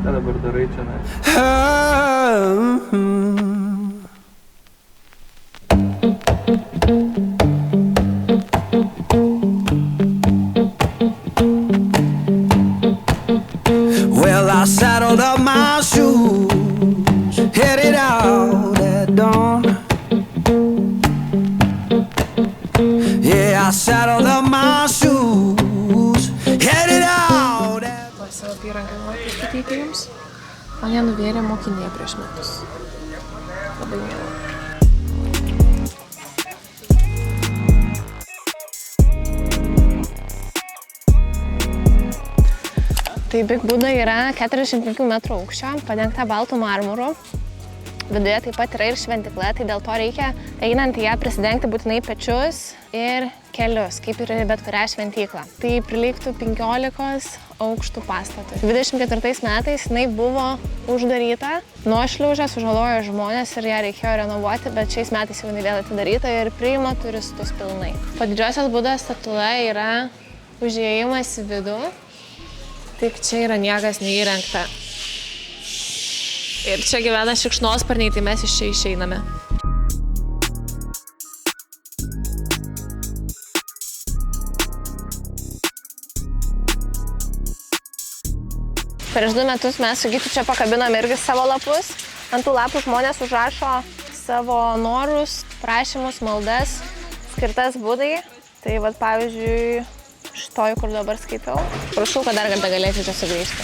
Ką dabar darai čia? Well, I saddled up my shoes, headed out at dawn. Yeah, I saddled up my shoes, headed out at dawn. Savo įrankį noriu pristatyti jums. Mane nuvėrė mokinė prieš metus. Labai mėlau. Tai Big Buda yra 45 metrų aukščio, padengta baltų marmuru. Viduje taip pat yra ir šventykla, tai dėl to reikia einant į ją prisidengti būtinai pečius ir kelius, kaip ir bet kurią šventyklą. Tai prilygtų 15 aukštų pastatui. 24 metais jinai buvo uždaryta, nuošliaužė, sužalojo žmonės ir ją reikėjo renovuoti, bet šiais metais jau jinai vėl atidaryta ir priima turistus pilnai. Po didžiosios Budos statula yra užėjimas į vidų, tik čia yra niekas neįrengta. Ir čia gyvena šikšnosparniai, tai mes iš čia išeiname. Prieš 2 metus mes su Gyčiu čia pakabinome irgi savo lapus. Ant tų lapų žmonės užrašo savo norus, prašymus, maldas, skirtas Budai. Tai vat pavyzdžiui, šitoj, kur dabar skaitau. Prašau, kad dar kartą galėčiau čia sugrįžti.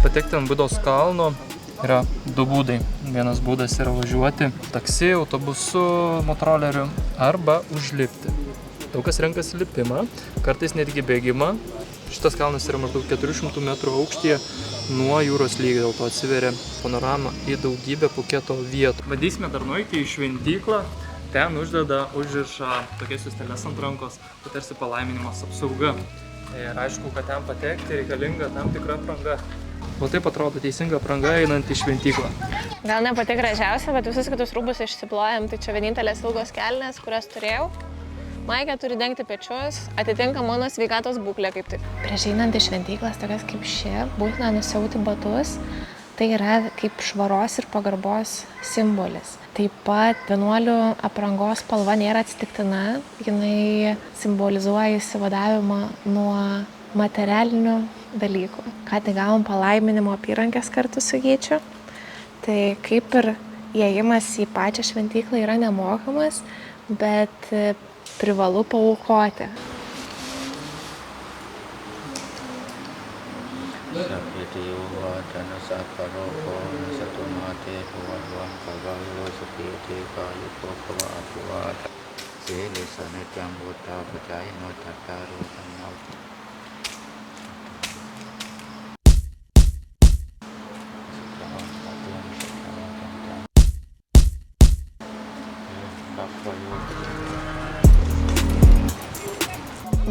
Patekti ant Budos kalno yra 2 būdai. Vienas būdas yra važiuoti taksi, autobusu, motoroleriu arba užlipti. Daug kas renkasi lipimą, kartais netgi bėgimą. Šitas kalnas yra maždaug 400 metrų aukštyje nuo jūros lygio, dėl to atsiveria panorama į daugybę Puketo vietų. Bandysime dar nueiti į šventyklą. Ten uždeda užrašą tokias justeles ant rankos, tai tarsi palaiminimas apsauga. Ir aišku, kad ten patekti reikalinga tam tikra apranga. O taip atrodo teisinga apranga einant į šventyklą. Gal ne pati gražiausia, bet visus kitus rūbus išsiplojam. Tai čia vienintelės ilgos kelnės, kurias turėjau. Maikė turi dengti pečius, atitinka mano sveikatos būklę kaip tik. Prieš einant į šventyklas, tokias kaip ši, būtina nusiauti batus. Tai yra kaip švaros ir pagarbos simbolis. Taip pat vienuolių aprangos spalva nėra atsitiktina. Jinai simbolizuoja išsivadavimą nuo materialinių dalykų. Ką tik gavom palaiminimo apyrankės kartu su Gyčiu. Tai kaip ir įėjimas į pačią šventyklą yra nemokamas, bet privalu paaukoti.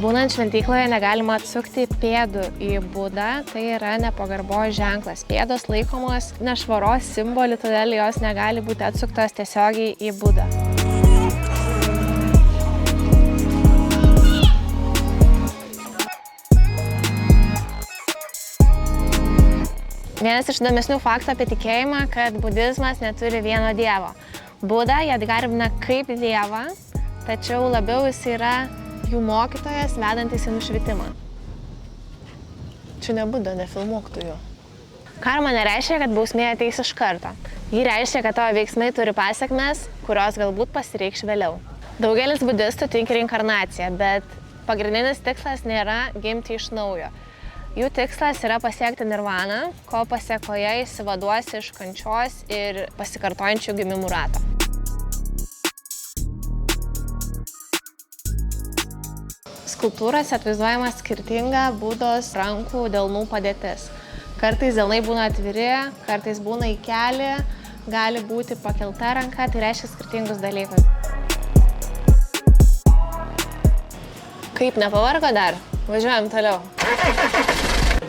Būnant šventykloje negalima atsukti pėdų į Budą, tai yra nepagarbos ženklas. Pėdos laikomos nešvaros simboliu, todėl jos negali būti atsuktos tiesiogiai į Budą. Vienas iš įdomesnių faktų apie tikėjimą, kad budizmas neturi vieno dievo. Buda jie garbina kaip dievą, tačiau labiau jis yra jų mokytojas, vedantis į nušvitimą. Čia ne Buda, nefilmuok tu jų. Karma nereiškia, kad bausmė ateis iš karto. Ji reiškia, kad tavo veiksmai turi pasekmes, kurios galbūt pasireikš vėliau. Daugelis budistų tiki reinkarnaciją, bet pagrindinis tikslas nėra gimti iš naujo. Jų tikslas yra pasiekti nirvaną, ko pasiekoje išsivaduosi iš kančios ir pasikartojančių gimimų rato. Skulptūrose atvaizduojama skirtinga Budos rankų delnų padėtis. Kartais delnai būna atviri, kartais būna į kelį, gali būti pakelta ranka, tai reiškia skirtingus dalykus. Kaip, nepavargo dar? Važiuojam toliau.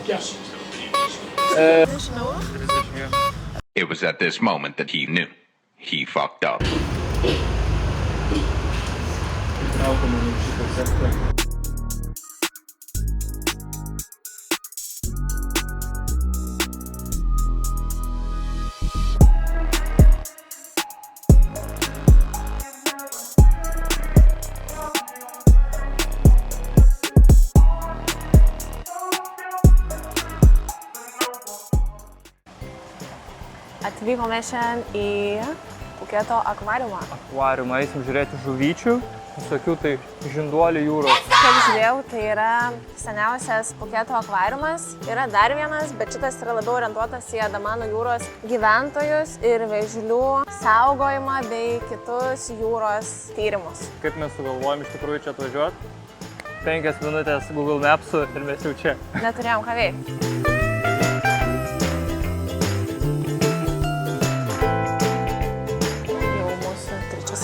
Nežinau. It was at this moment that he knew. He fucked up. Atvykome šiandien į Puketo akvariumą. Akvariumą eisim žiūrėti žuvyčių, visokių tai žinduolių jūros. Kaip žiūrėjau, tai yra seniausias Puketo akvariumas. Yra dar vienas, bet šitas yra labiau orientuotas į Andamanų jūros gyventojus ir vėžlių saugojimą bei kitus jūros tyrimus. Kaip mes sugalvojom iš tikrųjų čia atvažiuoti? 5 minutės Google Maps'u ir mes jau čia. Neturėjom ką veikti.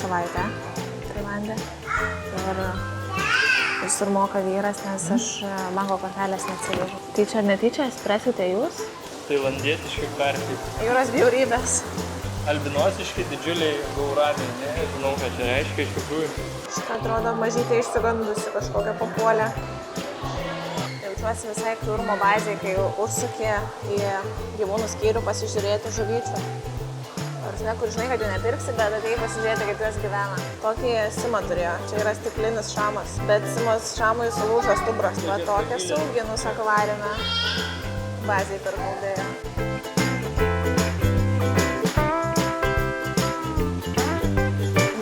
Savaitę Tailande ir visur moka vyras, nes aš banko kortelės neatsivežiu. Tyčia ar netyčia espresite jūs? Tailandietiški karpiai. Jūros bjaurybės. Albinosiški didžiuliai gauramiai, nežinau, ką čia reiškia iš tikrųjų. Šitą atrodo mažytė išsigandusi kažkokią papuolę. Jaučiuosi visai aktyvumo bazėje, kai užsuki į gyvūnų skyrių pasižiūrėti žuvyčių. Kur žinai, kad jų nepirksi, bet atėjai pasižiūrėti, kaip jos gyvena. Tokį Simą turėjo. Čia yra stiklinis šamas. Bet Simos šamui sulūžo stubras. Va tokią sauginus akvariume. Bazėj per Gaudėją.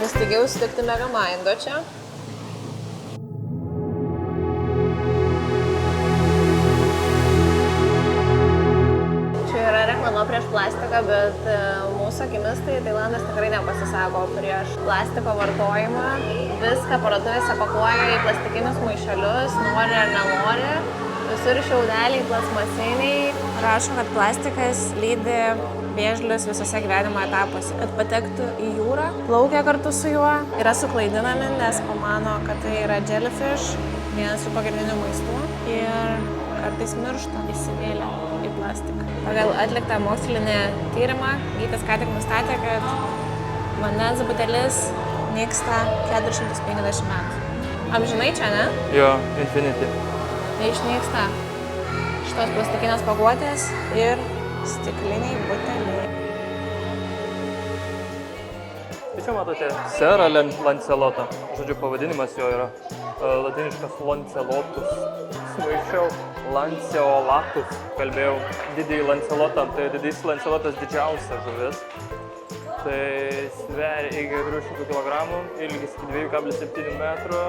Vis tikėjau sutikti Megamindo čia. Prieš plastiką, bet mūsų akimis tai Tailandas tikrai nepasisako prieš plastiko vartojimą. Viską parduotuvėse pakuoja į plastikinius maišelius, nori ar nenori. Visur šiaudeliai, plastmasiniai. Rašo, kad plastikas lydi vėžlius visose gyvenimo etapuose. Kad patektų į jūrą, plaukia kartu su juo, yra suklaidinami, nes pamano, kad tai yra jellyfish, vienas su pagrindiniu maistu. Ir kartais miršta įsivėlę į plastiką. Pagal atliktą mokslinį tyrimą, gydytojas ką tik nustatė, kad vandens butelis nyksta 450 metų. Amžinai čia, ne? Jo, infinity. Neišnyksta šitos plastikinės pakuotės ir stikliniai buteliai. Tai čia matote Sera Lancelotą. Žodžiu, pavadinimas jo yra latiniškas Lancelotus. Smaišiau Lanceolatus, kalbėjau didįjį Lancelotą. Tai didysis Lancelotas didžiausia žuvis. Tai sveria iki 400 kg, ilgis iki 2,7 metrų.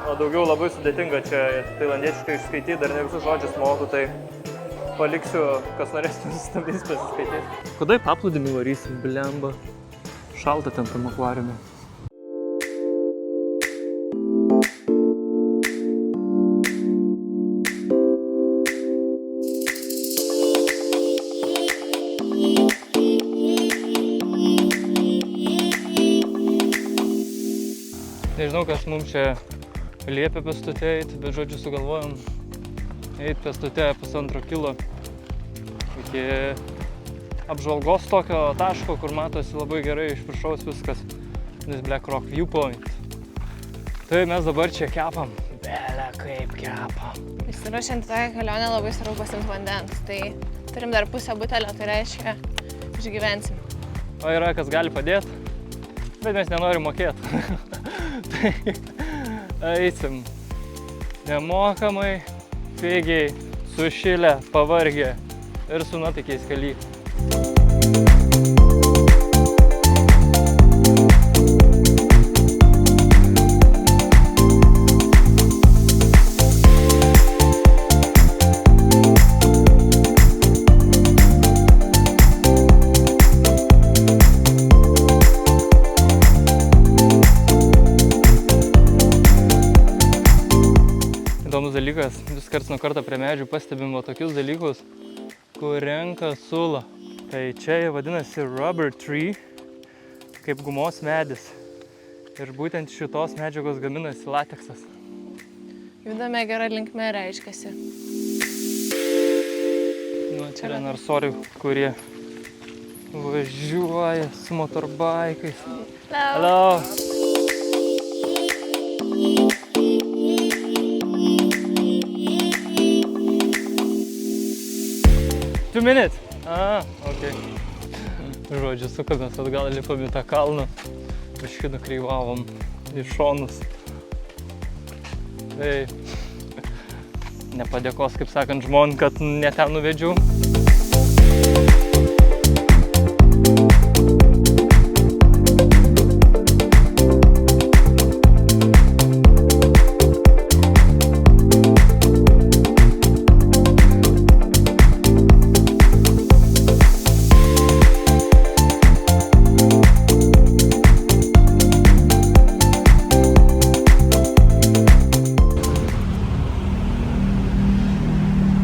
O daugiau labai sudėtinga čia tailandiečiškai išskaityti, dar ne visus žodžius moku, tai paliksiu, kas norės sustabdys pasiskaityti. Kada į paplūdimį varysim, blemba? Šalta ten tam akvariume. Nežinau, kas mums čia liepia pėstute eiti, bet žodžiu sugalvojom eiti pėstute 1,5 kilo iki apžvalgos tokio taško, kur matosi labai gerai iš viršaus viskas. This Black Rock Viewpoint. Tai mes dabar čia kepam. Bele kaip kepam. Išsiruošiant tokią kelionę labai svarbu pasiimti vandens. Tai turim dar pusę butelio, tai reiškia išgyvensim. O yra kas gali padėti, bet mes nenorim mokėti. Tai eisim nemokamai, pigiai, sušilę, pavargę ir su nuotykiais kely. Įdomus dalykas, vis karts nuo karto prie medžių pastebim tokius dalykus, kur renka sulą. Tai čia jie vadinasi rubber tree, kaip gumos medis. Ir būtent šitos medžiagos gaminasi lateksas. Judame gerą linkmę reiškiasi. Nu, čia. Narsorių, kurie važiuoja su motorbaikais. Hello. Hello. Two minutes? Okay. Žodžiu, sukamės atgal, lipam į tą kalną. Biškį nukreivavom į šonus. Tai nepadėkos, kaip sakant, žmon, kad ne ten nuvedžiau.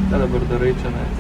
Ką dabar darai čia nais?